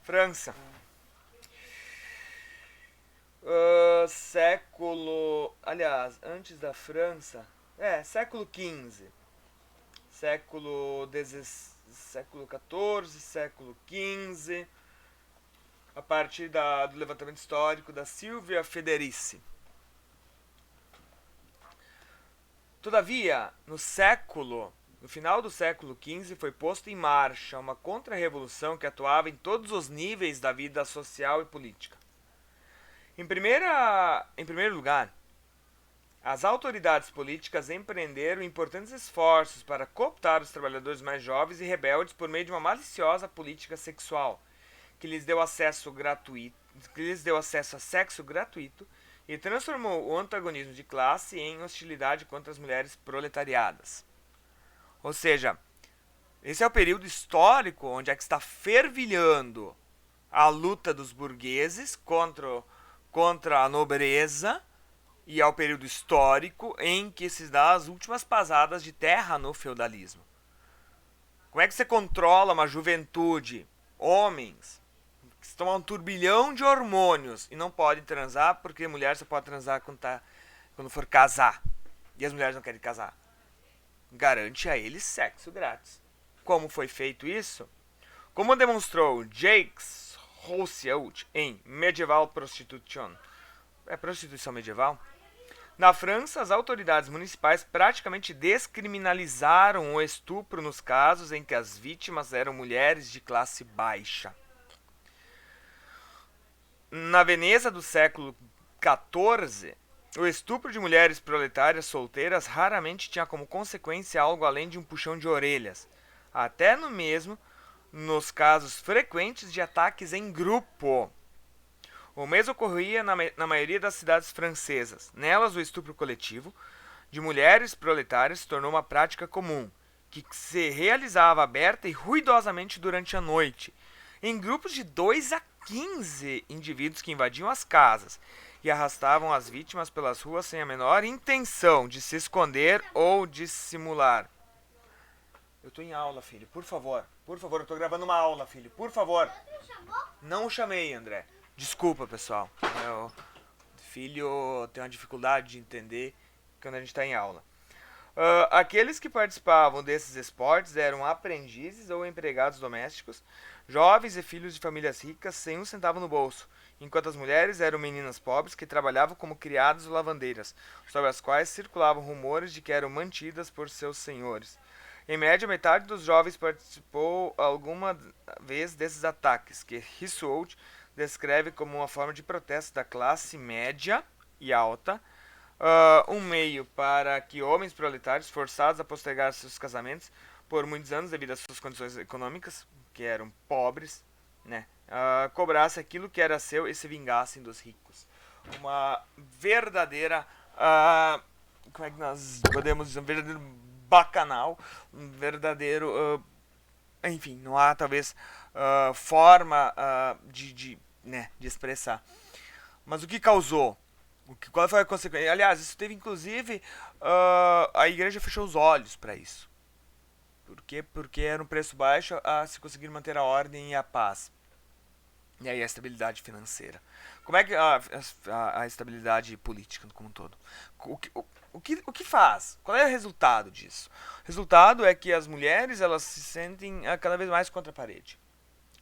França. Aliás, antes da França. Século XV. Século XIV, século XV. A partir do levantamento histórico da Silvia Federici. Todavia, no final do século XV, foi posta em marcha uma contra-revolução que atuava em todos os níveis da vida social e política. Em primeiro lugar, as autoridades políticas empreenderam importantes esforços para cooptar os trabalhadores mais jovens e rebeldes por meio de uma maliciosa política sexual, que lhes deu acesso a sexo gratuito e transformou o antagonismo de classe em hostilidade contra as mulheres proletariadas. Ou seja, esse é o período histórico onde é que está fervilhando a luta dos burgueses contra a nobreza, e é o período histórico em que se dá as últimas pasadas de terra no feudalismo. Como é que você controla uma juventude, homens, que estão a um turbilhão de hormônios e não podem transar, porque mulher só pode transar quando for casar, e as mulheres não querem casar? Garante a eles sexo grátis. Como foi feito isso? Como demonstrou Jacques Roussel em Medieval Prostitution, prostituição medieval, na França, as autoridades municipais praticamente descriminalizaram o estupro nos casos em que as vítimas eram mulheres de classe baixa. Na Veneza do século XIV, o estupro de mulheres proletárias solteiras raramente tinha como consequência algo além de um puxão de orelhas, até nos casos frequentes de ataques em grupo. O mesmo ocorria na maioria das cidades francesas. Nelas, o estupro coletivo de mulheres proletárias se tornou uma prática comum, que se realizava aberta e ruidosamente durante a noite, em grupos de 2 a 15 indivíduos que invadiam as casas e arrastavam as vítimas pelas ruas sem a menor intenção de se esconder ou dissimular. Eu estou em aula, filho, por favor, eu estou gravando uma aula, filho, por favor. Não o chamei, André. Desculpa, pessoal. Meu filho tem uma dificuldade de entender quando a gente está em aula. Aqueles que participavam desses esportes eram aprendizes ou empregados domésticos, jovens e filhos de famílias ricas sem um centavo no bolso, enquanto as mulheres eram meninas pobres que trabalhavam como criadas ou lavandeiras, sobre as quais circulavam rumores de que eram mantidas por seus senhores. Em média, metade dos jovens participou alguma vez desses ataques, que Rissoult descreve como uma forma de protesto da classe média e alta, um meio para que homens proletários, forçados a postergar seus casamentos por muitos anos devido às suas condições econômicas, que eram pobres, né, cobrassem aquilo que era seu e se vingassem dos ricos. Uma verdadeira, como é que nós podemos dizer, um verdadeiro bacanal, um verdadeiro, enfim, não há talvez forma de expressar. Mas o que causou? Qual foi a consequência? Aliás, isso teve inclusive, a igreja fechou os olhos para isso. Por quê? Porque era um preço baixo a se conseguir manter a ordem e a paz. E aí a estabilidade financeira. Como é que a estabilidade política como um todo? O que faz? Qual é o resultado disso? O resultado é que as mulheres elas se sentem cada vez mais contra a parede.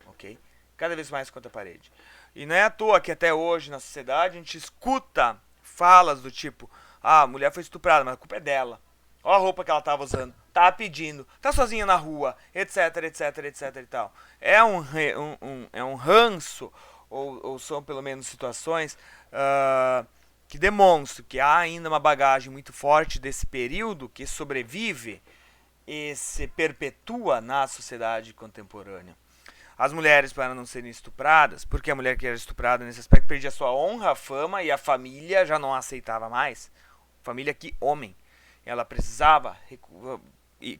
Ok? Cada vez mais contra a parede. E não é à toa que até hoje na sociedade a gente escuta falas do tipo: a mulher foi estuprada, mas a culpa é dela. Olha a roupa que ela estava usando, tá pedindo, tá sozinha na rua, etc, etc, etc e tal. É um ranço, ou são pelo menos situações que demonstram que há ainda uma bagagem muito forte desse período que sobrevive e se perpetua na sociedade contemporânea. As mulheres, para não serem estupradas, porque a mulher que era estuprada nesse aspecto perdia sua honra, fama e a família já não a aceitava mais. Família que homem. Ela precisava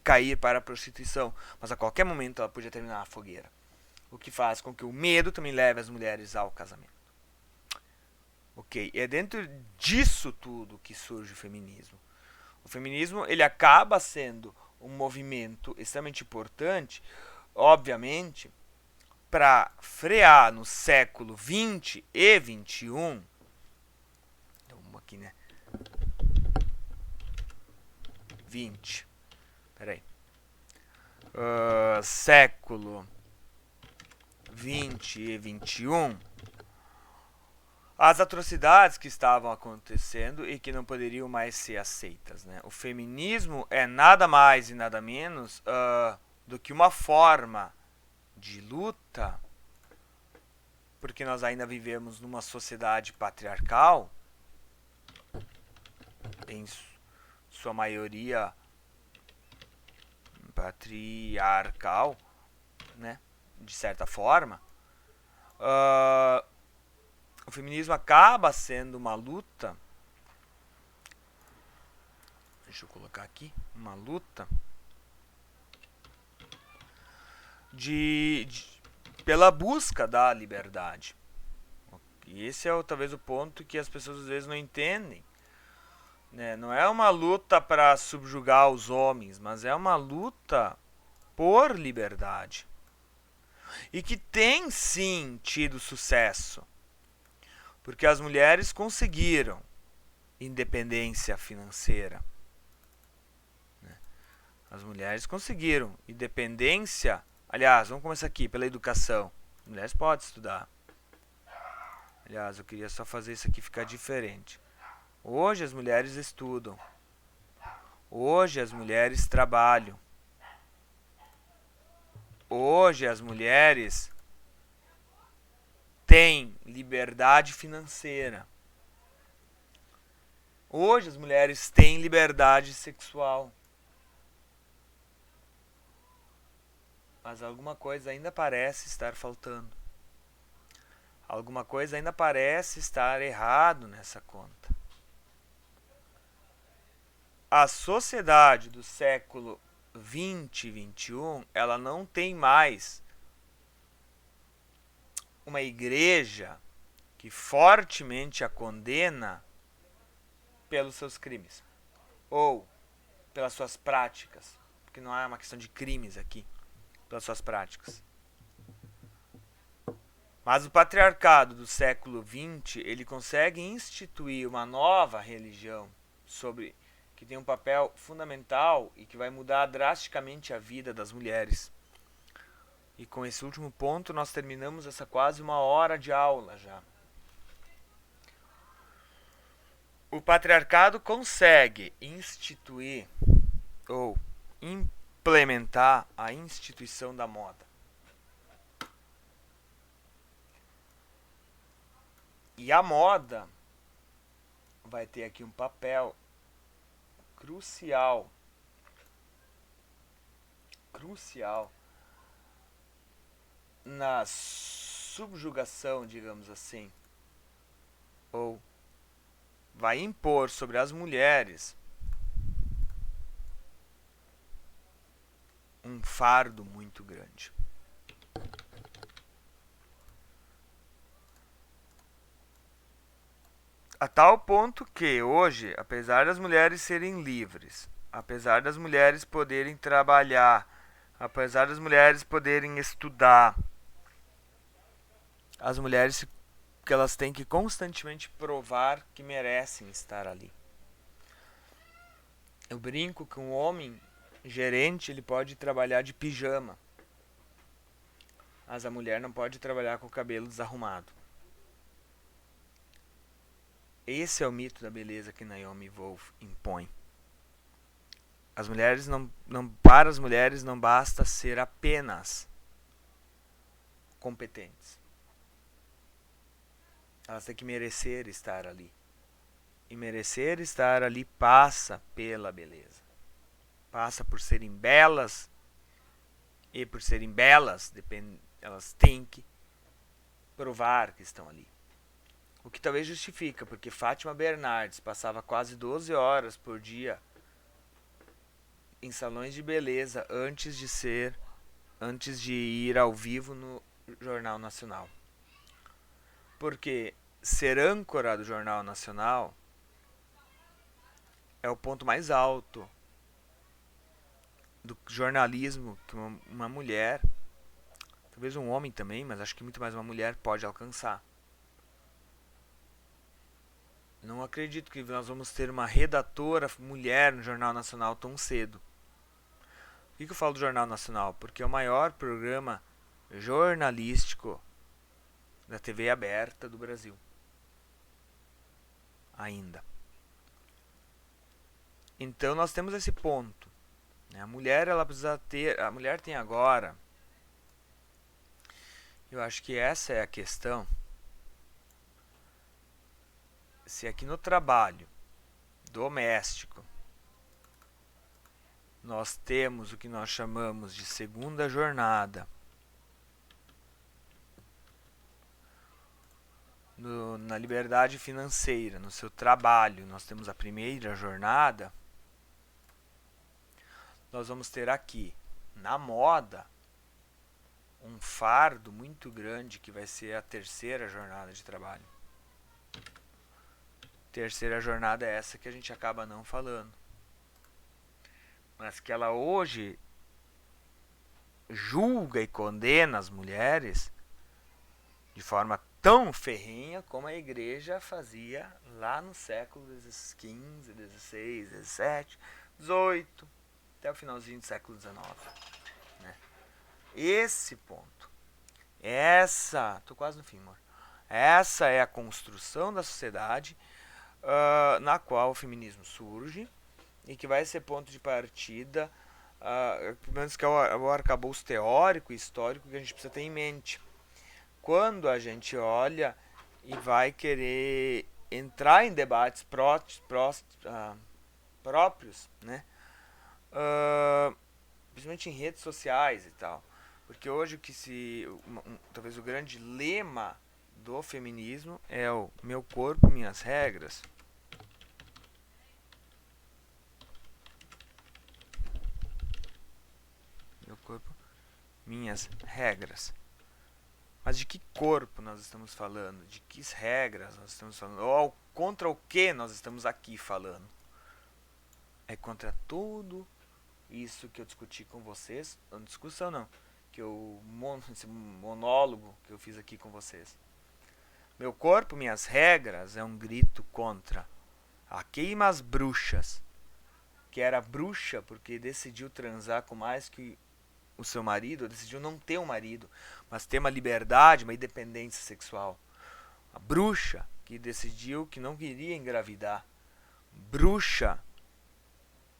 cair para a prostituição, mas a qualquer momento ela podia terminar na fogueira. o que faz com que o medo também leve as mulheres ao casamento. Ok, é dentro disso tudo que surge o feminismo. O feminismo ele acaba sendo um movimento extremamente importante, obviamente, para frear no século 20 e 21. Então, vamos aqui, né? 20. Peraí. Século 20 e 21. As atrocidades que estavam acontecendo e que não poderiam mais ser aceitas, né? O feminismo é nada mais e nada menos do que uma forma de luta, porque nós ainda vivemos numa sociedade patriarcal, em sua maioria patriarcal, né? De certa forma. O feminismo acaba sendo uma luta. Deixa eu colocar aqui. Uma luta pela busca da liberdade. E esse é talvez o ponto que as pessoas às vezes não entendem. Né? Não é uma luta para subjugar os homens, mas é uma luta por liberdade. E que tem sim tido sucesso. Porque as mulheres conseguiram independência financeira. As mulheres conseguiram independência. Aliás, vamos começar aqui pela educação. As mulheres podem estudar. Aliás, eu queria só fazer isso aqui ficar diferente. Hoje as mulheres estudam. Hoje as mulheres trabalham. Hoje as mulheres têm liberdade financeira. Hoje as mulheres têm liberdade sexual. Mas alguma coisa ainda parece estar faltando. Alguma coisa ainda parece estar errado nessa conta. A sociedade do século 20 e 21, ela não tem mais uma igreja que fortemente a condena pelos seus crimes ou pelas suas práticas, porque não é uma questão de crimes aqui, pelas suas práticas. Mas o patriarcado do século 20, ele consegue instituir uma nova religião que tem um papel fundamental e que vai mudar drasticamente a vida das mulheres. E com esse último ponto nós terminamos essa quase uma hora de aula já. O patriarcado consegue instituir ou implementar a instituição da moda. E a moda vai ter aqui um papel crucial na subjugação, digamos assim, ou vai impor sobre as mulheres um fardo muito grande. A tal ponto que hoje, apesar das mulheres serem livres, apesar das mulheres poderem trabalhar, apesar das mulheres poderem estudar, as mulheres que elas têm que constantemente provar que merecem estar ali. Eu brinco que um homem gerente, ele pode trabalhar de pijama, mas a mulher não pode trabalhar com o cabelo desarrumado. Esse é o mito da beleza que Naomi Wolf impõe. As mulheres para as mulheres não basta ser apenas competentes. Elas têm que merecer estar ali. E merecer estar ali passa pela beleza. Passa por serem belas. E por serem belas, elas têm que provar que estão ali. O que talvez justifica, porque Fátima Bernardes passava quase 12 horas por dia em salões de beleza antes de ir ao vivo no Jornal Nacional. Porque ser âncora do Jornal Nacional é o ponto mais alto do jornalismo que uma mulher, talvez um homem também, mas acho que muito mais uma mulher pode alcançar. Não acredito que nós vamos ter uma redatora mulher no Jornal Nacional tão cedo. Por que eu falo do Jornal Nacional? Porque é o maior programa jornalístico da TV aberta do Brasil. Ainda. Então nós temos esse ponto. A mulher, ela precisa ter. A mulher tem agora. Eu acho que essa é a questão. Se aqui no trabalho doméstico nós temos o que nós chamamos de segunda jornada, na liberdade financeira, no seu trabalho, nós temos a primeira jornada, nós vamos ter aqui, na moda, um fardo muito grande que vai ser a terceira jornada de trabalho. Terceira jornada é essa que a gente acaba não falando. Mas que ela hoje julga e condena as mulheres de forma tão ferrenha como a igreja fazia lá no século XV, XVI, XVII, XVIII, até o finalzinho do século XIX. Né? Esse ponto, tô quase no fim, amor. Essa é a construção da sociedade na qual o feminismo surge e que vai ser ponto de partida, pelo menos que é o arcabouço teórico e histórico que a gente precisa ter em mente. Quando a gente olha e vai querer entrar em debates próprios, né? Principalmente em redes sociais e tal. Porque hoje talvez o grande lema do feminismo é o meu corpo, minhas regras. Meu corpo, minhas regras. Mas de que corpo nós estamos falando? De que regras nós estamos falando? Ou contra o que nós estamos aqui falando? É contra tudo isso que eu discuti com vocês. Não, discussão não. Esse monólogo que eu fiz aqui com vocês. Meu corpo, minhas regras é um grito contra a queimas bruxas. Que era bruxa porque decidiu transar com mais que o seu marido, decidiu não ter um marido, mas ter uma liberdade, uma independência sexual. A bruxa que decidiu que não queria engravidar. Bruxa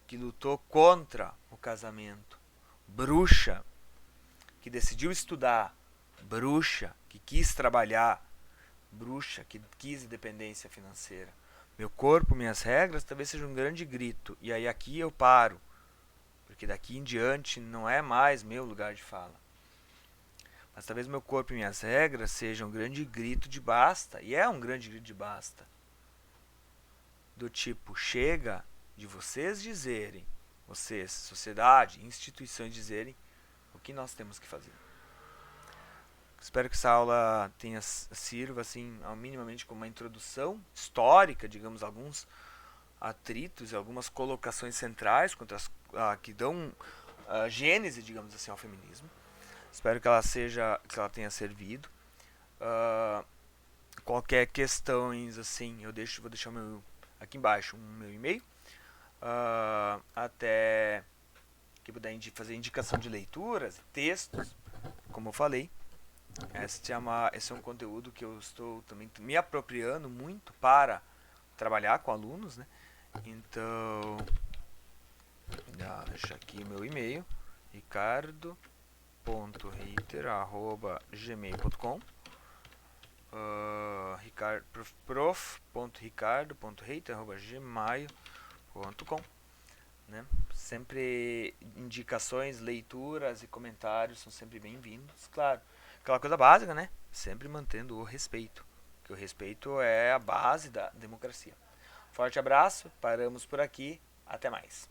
que lutou contra o casamento. Bruxa que decidiu estudar. Bruxa que quis trabalhar. Bruxa que quis independência financeira. Meu corpo, minhas regras, talvez seja um grande grito. E aí aqui eu paro. Porque daqui em diante não é mais meu lugar de fala. Mas talvez meu corpo e minhas regras sejam um grande grito de basta. E é um grande grito de basta. Do tipo, chega de vocês dizerem, vocês, sociedade, instituições dizerem o que nós temos que fazer. Espero que essa aula sirva assim, minimamente como uma introdução histórica, digamos, alguns atritos e algumas colocações centrais que dão gênese, digamos assim, ao feminismo. Espero que ela tenha servido. Qualquer questões assim, vou deixar aqui embaixo um meu e-mail. Até que puder fazer indicação de leituras, textos, como eu falei. Esse é um conteúdo que eu estou também me apropriando muito para trabalhar com alunos, né? Então, deixa aqui meu e-mail, ricardo.reiter@gmail.com, prof.ricardo.reiter@gmail.com, né? Sempre indicações, leituras e comentários são sempre bem-vindos, claro. Aquela coisa básica, né? Sempre mantendo o respeito, que o respeito é a base da democracia. Forte abraço, paramos por aqui, até mais.